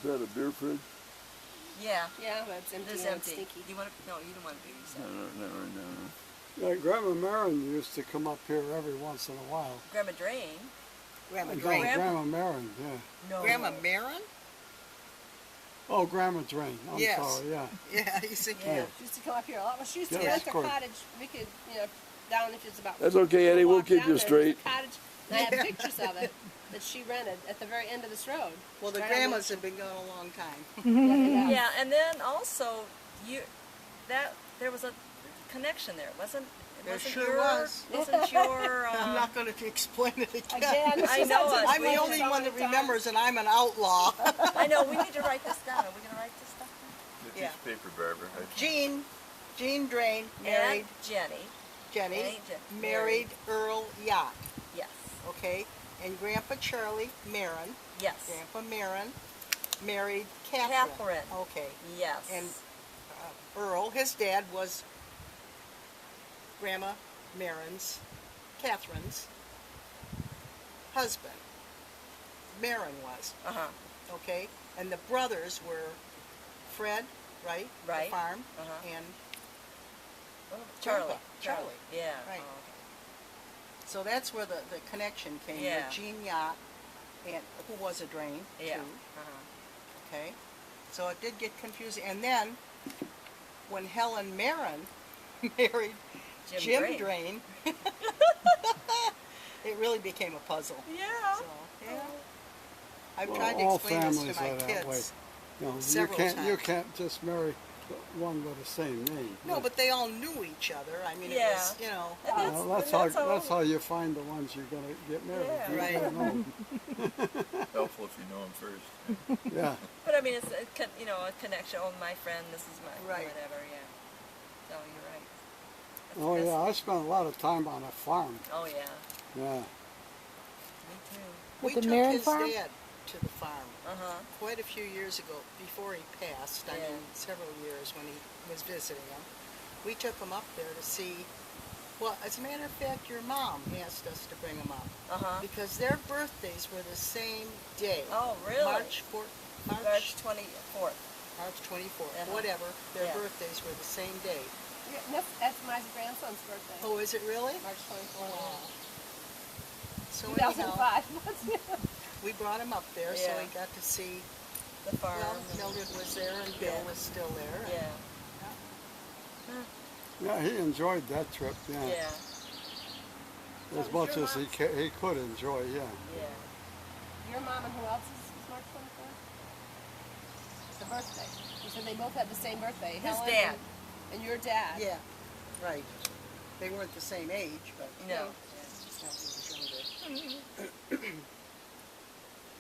Is that a beer fridge? Yeah. Yeah, but it's empty. It is and empty. stinky. You want to? No, you don't want to do No, that. no. Yeah, Grandma Marin used to come up here every once in a while. Grandma Drane. Grandma Drane. Grandma Marin, yeah. No. Grandma Marin? Oh, Grandma Drane. I'm Yes. sorry, yeah. Yeah, you see. Yeah. She used to come up here a lot. Well, she used to Yes, rent a of course. cottage. We could, down if it's about. That's okay, Eddie. We'll walk keep down you there, straight. there's a cottage, and I have pictures of it that she rented at the very end of this road. Well, the Right grandmas have been gone a long time. Yeah, and then also there was a connection there, wasn't? There Wasn't sure your, was. Wasn't your? I'm not going to explain it again. Again, I know it. I'm the only one that remembers, and I'm an outlaw. I know. We need to write this down. Are we going to write this stuff down? The Yeah. piece of paper, Barbara. Jean Drane married And Jenny. Jenny, And married Earl Yacht, Yes. okay? And Grandpa Charlie Marin, Yes. Grandpa Marin, married Catherine. Catherine. Okay. Yes. And Earl, his dad, was Grandma Marin's, Catherine's husband. Marin was, okay? And the brothers were Fred, right? Right. The farm, Uh-huh. and Charlie. Grandpa, Charlie. Yeah. Right. Oh, so that's where the connection came Yeah. with Jean Yacht, and who was a Drane, okay. Yeah. too. Okay, so it did get confusing. And then, when Helen Marin married Jim Drane, it really became a puzzle. Yeah. So, yeah. I've Well, tried to all explain this to families my are that way. kids. You several can't times. just marry one with the same name. No, but they all knew each other. I mean, Yeah. it was, you know. And Well, that's how you find the ones you're gonna get married. Yeah. You Right. don't know. Helpful if you know them first. Yeah. But I mean, it's a connection. Oh, my friend. This is my Right. whatever. Yeah. So you're right. Oh yeah, I spent a lot of time on a farm. Oh yeah. Yeah. Me too. We the took Marin his farm? dad to the farm quite a few years ago, before he passed. I Yeah. mean, several years when he was visiting him. We took him up there to see. Well, as a matter of fact, your mom asked us to bring him up because their birthdays were the same day. Oh really? March 24th. March 24th, whatever. Their Yeah. birthdays were the same day. Yeah, no, that's my grandson's birthday. Oh, is it really? March 24th. Wow. So anyhow, 2005. we brought him up there, so Yeah. he got to see. The farm. Well, Mildred was there and Bill was still there. and- Yeah. Yeah, he enjoyed that trip. Yeah. Yeah. As much as he could enjoy. Yeah. Yeah. Your mom and who else is March 24th? The birthday. You said they both had the same birthday. His Helen dad. And your dad. Yeah, right. They weren't the same age, but No. Helen was younger.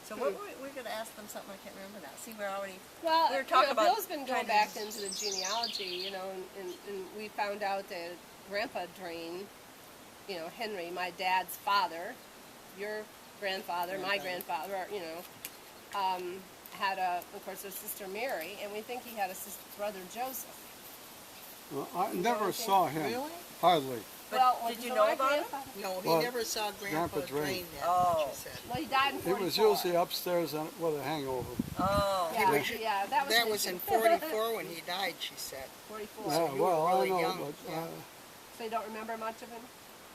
So what we're going to ask them something I can't remember now. See, we're already. Well, We were talking about Bill's been trying going to- back into the genealogy, and we found out that Grandpa Drane, Henry, my dad's father, your grandfather, my grandfather, had of course, a sister Mary, and we think he had a brother Joseph. Well, I never saw him. Really? Hardly. But did you know my about him? grandfather- No, he Well, never saw Grandpa Grandpa Drane. Drane that Oh. much, she said. Well, he died in He 44. was usually upstairs with a hangover. Oh. Yeah, was- yeah, That his was in issue. 44 when he died, she said. 44. Yeah, you well, were really I know, young, but yeah. So you don't remember much of him?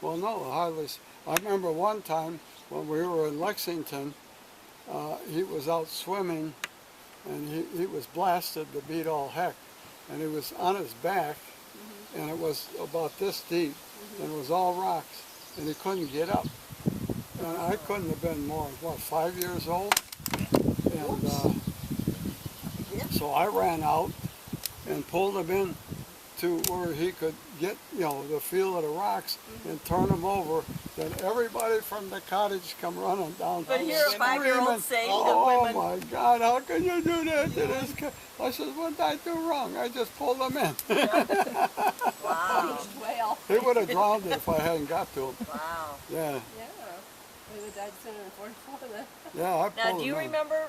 well, no, hardly. I remember one time when we were in Lexington, he was out swimming, and he was blasted to beat all heck, and he was on his back, and it was about this deep, and it was all rocks, and he couldn't get up. And I couldn't have been more, 5 years old? And so I ran out and pulled him in to where he could get, the feel of the rocks and turn him over. Then everybody from the cottage come running down. But hear a screaming, 5-year-old say "Oh the women." my God, how can you do that to this kid?" I said, "What did I do wrong? I just pulled him in." Wow. Beached whale. He would have drowned if I hadn't got to him. Wow. Yeah, Yeah. He would have died sooner than 44 then. yeah, I pulled Now, him do you in. remember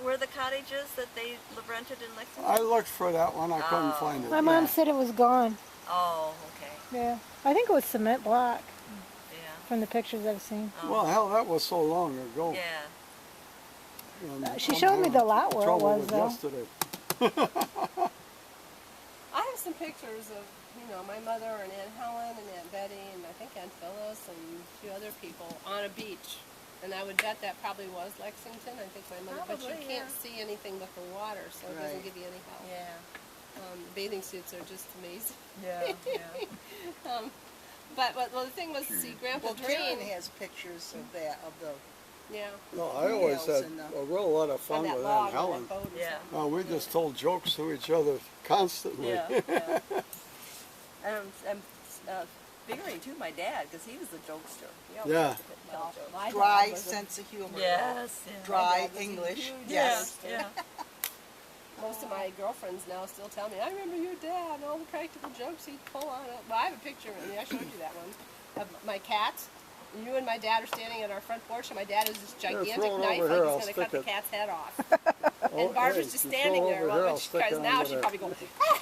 where the cottage is that they rented in Lexington? I looked for that one. I couldn't Oh. find it. My mom said it was gone. Oh, okay. Yeah. I think it was cement block Yeah. from the pictures I've seen. Oh. Well, hell, that was so long ago. Yeah. And She I'm showed me having the lot where it trouble was, with though. yesterday. I have some pictures of, my mother and Aunt Helen and Aunt Betty and I think Aunt Phyllis and a few other people on a beach. And I would bet that probably was Lexington. I think my mother, but you Probably, can't yeah. see anything but the water, so it doesn't Right. give you any help. Yeah. Bathing suits are just amazing. Yeah. Yeah. Well, the thing was, see, Grandpa Well, Karen Drane. has pictures of that, of the, Yeah. No, I always Females had in the- a real lot of On fun that with log Aunt on Helen. that boat or Yeah. something. We just told jokes to each other constantly. Yeah. Yeah. And figuring too, my dad, because he was a jokester. He always Yeah. liked to tell Well, jokes. my dad dry was a- sense of humor. Yes. Yeah. Dry dad was a English. huge Yes. Yeah. Most of my girlfriends now still tell me, I remember your dad and all the practical jokes he'd pull on it. Well, I have a picture, and I showed you that one, of my cat. And you and my dad are standing at our front porch, and my dad has this gigantic throw it knife, over like here, he's I'll going to stick cut the it. cat's head off. Oh, And Barbara's hey, just you standing throw there, over well, here, when I'll she stick cries it now, under she'd there. probably go, ah!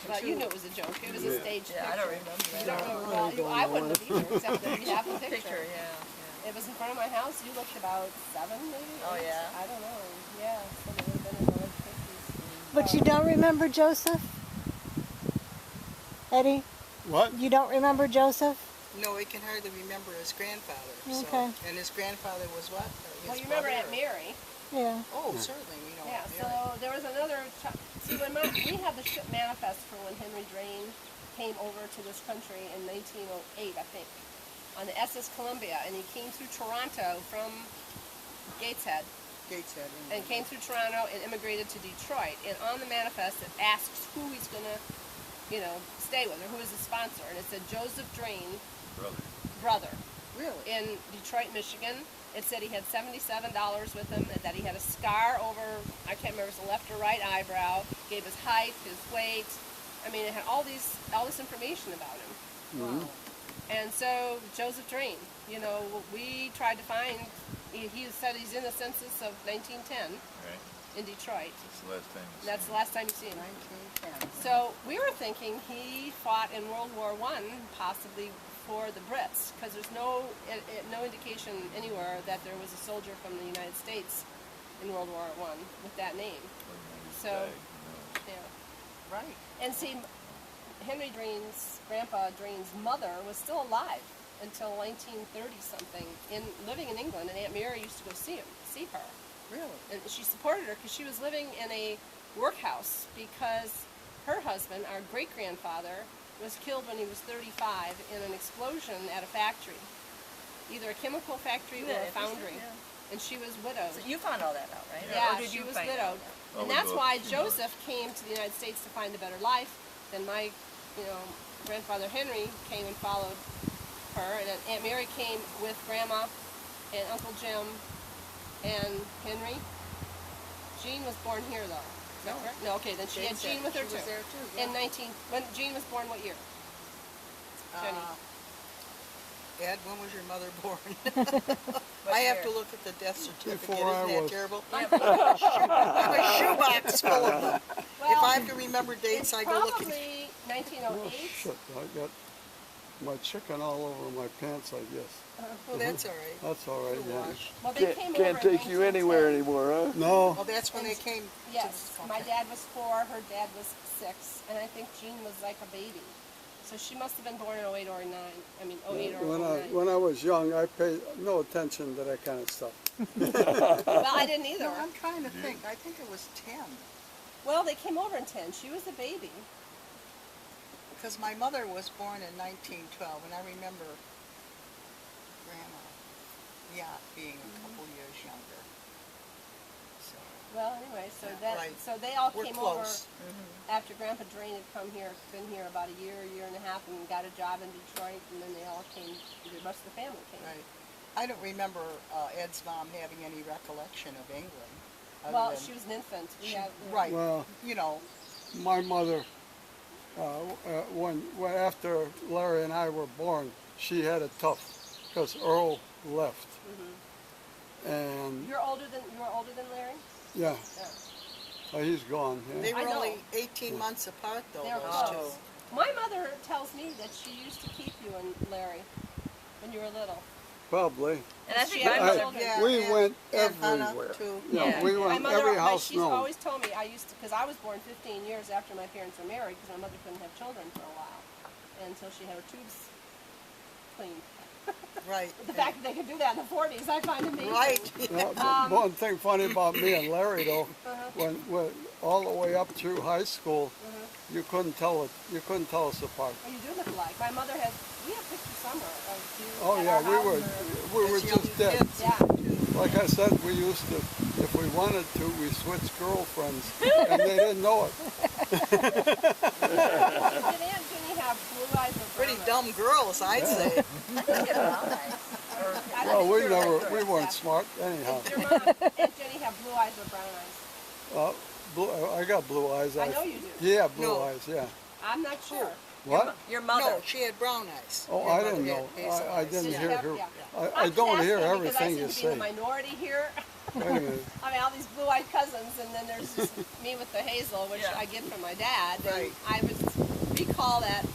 But you knew it was a joke. It was a staged Yeah, I picture. don't remember You that. don't know, well, I wouldn't have either, except that we have the picture. Picture, yeah. It was in front of my house. You looked about 7, maybe? Oh, 8? Yeah. I don't know. Yeah, so it would have been in the late 50s. But you don't remember Joseph? Eddie, What? you don't remember Joseph? No, he can hardly remember his grandfather. So. Okay. And his grandfather was what? His Well, you remember brother Aunt or- Mary. Yeah. Oh, certainly, we know Yeah, Aunt so Mary. there was another. See, when we had the ship manifest for when Henry Drane came over to this country in 1908, I think, on the SS Columbia, and he came through Toronto from Gateshead, Gateshead. and came through Toronto and immigrated to Detroit. And on the manifest, it asks who he's gonna, stay with, or who is the sponsor, and it said Joseph Drane, brother, Really? in Detroit, Michigan. It said he had $77 with him, and that he had a scar over, I can't remember if it was the left or right eyebrow, gave his height, his weight. I mean, it had all this information about him. Wow. And so Joseph Drane, we tried to find, he said he's in the census of 1910 Right. in Detroit. That's the last time. That's the last time you see him. 1910. So we were thinking he fought in World War I, possibly for the Brits, because there's no indication anywhere that there was a soldier from the United States in World War I with that name. So, yeah. Right. And see, Henry Drane's, Grandpa Drane's mother was still alive until 1930 something, living in England, and Aunt Mary used to go see her. Really? And she supported her because she was living in a workhouse because her husband, our great-grandfather, was killed when he was 35 in an explosion at a factory, either a chemical factory or a foundry. Yeah. And she was widowed. So you found all that out, right? Yeah, Or did she you was find widowed. out? And we that's both, why Joseph came to the United States to find a better life. Then my, grandfather Henry came and followed her, and then Aunt Mary came with Grandma and Uncle Jim and Henry. Jean was born here, though. Is that No. correct? No, okay, then she had Jean with her, She was too. there too. Yeah. When Jean was born, what year? Jenny. Ed, when was your mother born? What I have year? to look at the death certificate. Before I Isn't that was. terrible? Yeah. I have a shoebox full of them. If Well, I have to remember dates, it's I go look at. probably Oh, 1908. shit. I got my chicken all over my pants, I guess. Well, that's all right. That's all right, It'll yeah. wash. Well, they came over Can't in take you anywhere 1910. anymore, huh? No. Well, that's when they came. Yes, To, my dad was 4, her dad was 6, and I think Jean was like a baby. So she must have been born in 08 or 09. I mean, 08 or 09. When I was young, I paid no attention to that kind of stuff. Well, I didn't either. No, I'm trying to think. I think it was 10. Well, they came over in 10. She was a baby. Because my mother was born in 1912, and I remember Grandma, being a couple years younger. So, Well, anyway, so Yeah, right. so they all we're came close. over after Grandpa Drane had come here, been here about a year and a half, and got a job in Detroit, and then they all came. The rest of the family came. Right. I don't remember Ed's mom having any recollection of England. other Well, than she was an infant. We she- had, right. Well, You know, my mother, when after Larry and I were born, she had it tough because Earl left. And You were older than yeah, Yeah. he's gone. they Yeah. I were know. only 18 months apart, though, They were those close. two. My mother tells me that she used to keep you and Larry when you were little. Probably. And I think She my had mother. children. Yeah, We and- went and Hannah, everywhere. too. Yeah, Yeah. we My went mother, every house she's known. always told me, because I was born 15 years after my parents were married, because my mother couldn't have children for a while, until she had her tubes cleaned. Right. But the fact that they could do that in the 40s, I find amazing. Right. Yeah, one thing funny about me and Larry though, when all the way up through high school, you couldn't tell us apart. Oh, you do look alike. My mother has, we have pictures somewhere of you Oh at yeah, our we house were or- just dead. Kids. Yeah. Like I said, we used to, if we wanted to, we switched girlfriends, and they didn't know it. Did Aunt Jenny have blue eyes or brown Pretty eyes? dumb girls, I'd say. Well, we weren't smart anyhow. Did your mom, Aunt Jenny, have blue eyes or brown eyes? I got blue eyes. I know you do. Yeah, blue No. eyes. Yeah. I'm not sure. What? Your mother. No, she had brown eyes. Oh, Your I mother didn't had know. hazel I eyes. didn't Did hear you have- her. yeah. I I'm don't just hear asking everything you because I seem to be say. the minority here. Wait a minute. I mean, all these blue-eyed cousins, and then there's just me with the hazel, which Yeah. I get from my dad. Right. And I was recall that,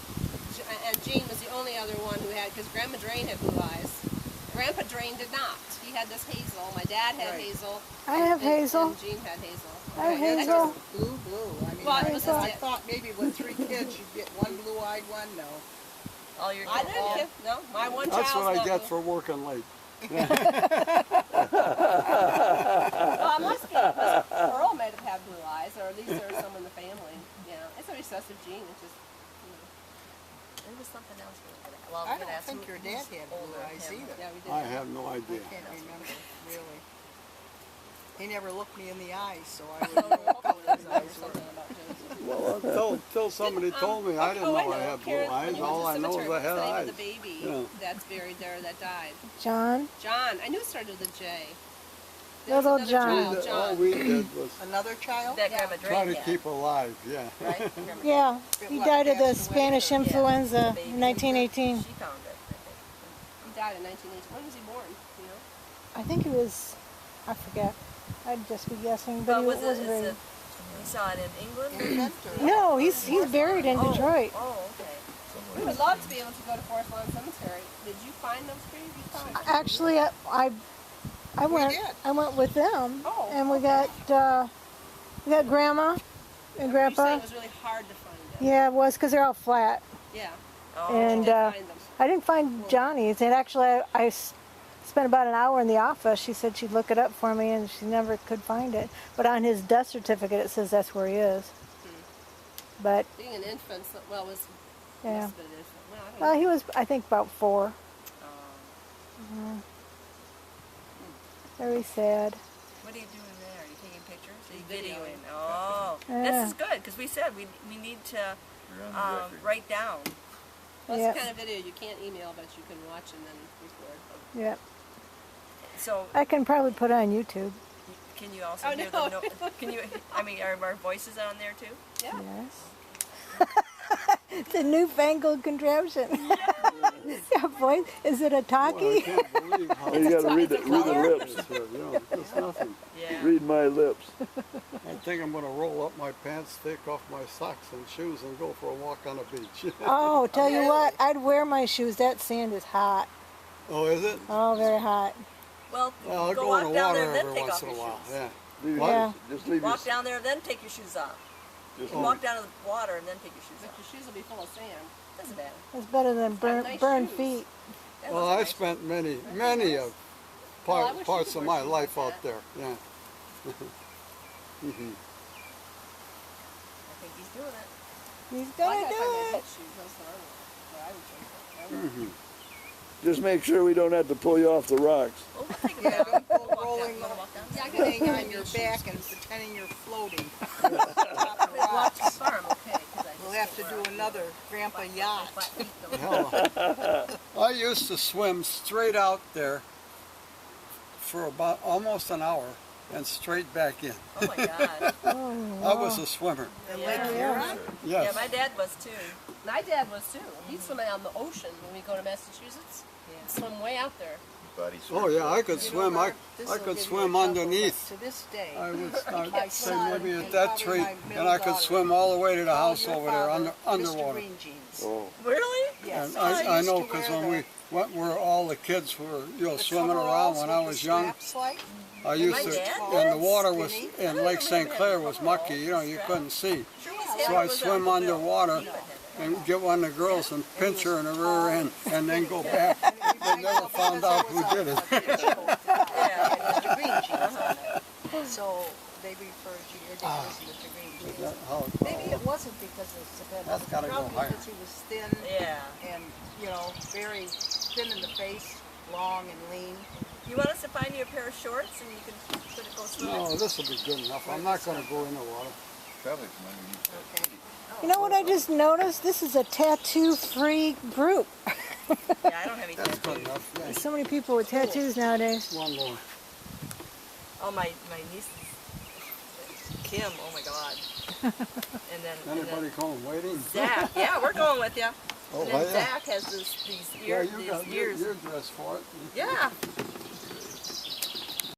and Jean was the only other one who had, because Grandma Drane had blue eyes. Grandpa Drane did not. He had this hazel. My dad had Right. hazel. I have and hazel. And Jean had hazel. I have Okay. hazel. Blue. I mean, Well, I, it was I just- thought maybe with 3 kids you'd get one blue-eyed one. No. All your I kids. didn't get, no, my one That's child's what I not get blue. for working late. Well, I must be, because Earl might have had blue eyes, or at least there's some in the family. Yeah, it's a recessive gene. It's just, There was something else we were gonna. Well, I don't think your dad had blue eyes either. yeah, we did. I have no I idea. can't remember, really. He never looked me in the eyes, so I wouldn't know what color his eyes were. Something about Joseph. Well, until somebody told me, I didn't know I had blue Karen, when eyes. you went All to I know is cemetery, I had what's the name eyes. of the baby Yeah. that's buried there that died? John, John. I knew it started with a J. There was Little another John. child, All John. we did was Another child? That Yeah. Grandma try Drane to had, keep alive. Yeah. right? Grandma yeah, he died of the Passed away. Spanish Yeah. influenza Baby. in 1918. She found it, I He died in 1980. When was he born? You know? I think he was, I forget. I'd just be guessing, think. but But he was it, wasn't is very. it, we saw it in England? Inventor. No, he's buried in Detroit. Oh, okay. We would love to be able to go to Forest Lawn Cemetery. Did you find those trees? You found them? Actually, I went. did. I went with them, Oh, and we got Grandma and You said Grandpa. it was really hard to find them. Yeah, it was because they're all flat. Yeah. Oh, And Did find them. I didn't find Johnny's. And actually, I spent about an hour in the office. She said she'd look it up for me, and she never could find it. But on his death certificate, it says that's where he is. But Being an infant, well, was yeah, must have been an infant. Well, I don't know. he was, I think, about 4. Very sad. what are you doing there? Are you taking pictures? Are you Videoing. videoing? Oh, Yeah. this is good because we said we need to You're on the record. write down. Well, Yeah. it's the kind of video you can't email, but you can watch and then record. Yeah, So I can probably put it on YouTube. can you also Oh, hear no. the Can you? I mean, are our voices on there too? Yeah. Yes. It's a newfangled contraption. Yeah, boy, is it a Well, I talkie? can't believe how You gotta read the lips. it's here. You know, it's nothing. Yeah. Read my lips. I think I'm going to roll up my pants, take off my socks and shoes, and go for a walk on the beach. Oh, tell you what, I'd wear my shoes. That sand is hot. Oh, is it? Oh, very hot. Well, Well, I'll go go in walk the down water there and then every take once off in a your while. shoes. Yeah. Leave What? Yeah. Just leave Walk down there, then take your shoes off. Just You walk down to the water and then take your shoes But off. your shoes will be full of sand. Doesn't matter. It's better than nice burned shoes. feet. That Well, wasn't I nice. spent many of Well, I wish you parts could of wear my shoes life like out that. there. Yeah. I think he's doing it. He's Well, I gonna gotta do find my it. beach shoes. That's what I want. Well, I would think that. I would. Just make sure we don't have to pull you off the rocks. Well, we'll take it Yeah, down. don't go We'll walk down. rolling Wanna walk down? Yeah, I hang got on your back and pretending you're floating. Walk too far, I'm okay. 'Cause I We'll just have to get do where I- another grandpa yacht. flat feet don't- Hell, I used to swim straight out there for about almost an hour and straight back in. Oh my God. I was a swimmer. And Yeah. Lake Huron? Yeah, Yes. my dad was too. My dad was too. He'd swim out in the ocean when we go to Massachusetts. He'd swim way out there. Body Oh yeah, I could You know, swim. Mark, this I will could give you swim a chuckle, underneath. but To this day, I'd say son maybe and at that probably tree, my and middle I could daughter swim all the way to the called house your over there father Mr. underwater. Green Jeans. Oh, Really? Yes, And I used know to because wear when we went where all the kids were, The swimming around coveralls when I with was the young. straps like? I used my to, dad and the did? water was Skinny? in Lake St. Clair was mucky. You couldn't see. Sure was So him, I'd it was swim Uncle Bill. underwater and get one of the girls and pinch her in the rear end and then go back. They never found out who did it. The green jeans on it. So they referred you, your dad was in the green jeans. That how it Maybe goes. it wasn't because of Savannah. That's gotta go Probably higher. because he was thin Yeah. and, very thin in the face, long and lean. You want us to find you a pair of shorts and you can put it go swimming? No, this will be good enough. I'm not going to go in the water. Probably from underneath that. Okay. You know what I just noticed? This is a tattoo-free group. Yeah, I don't have any That's good tattoos. enough. Yeah. There's so many people with tattoos nowadays. One more. Oh, my niece, Kim, oh my God. And then Anybody home waiting? Zach, yeah, we're going with you. Oh, And then yeah. Zach has these Yeah, ears. you're dressed for it. Yeah,